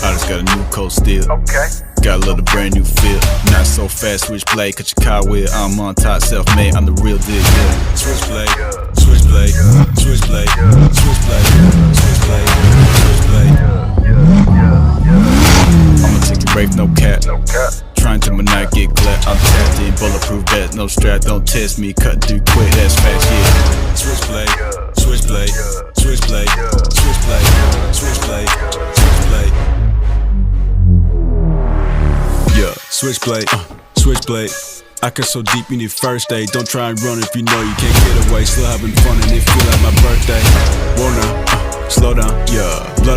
I just got a new coat still. Okay. Got a little brand new feel. Not so fast, switchblade, cut your car wheel. I'm on top, self-made, I'm the real deal, yeah. Switchblade, switchblade, switchblade, switchblade, switchblade, switchblade. I'ma take a break, no cap. No cap. Trying to my night get clapped. I'm tapped in, bulletproof vest, no strap. Don't test me, cut through quick, that's fast, yeah. Switchblade, switchblade, switchblade, switchblade, switchblade, switchblade. Yeah, switchblade, switchblade. I cut so deep you need first aid. Don't try and run if you know you can't get away. Still having fun and it feel like my birthday. Whoa now, slow down, yeah. Blood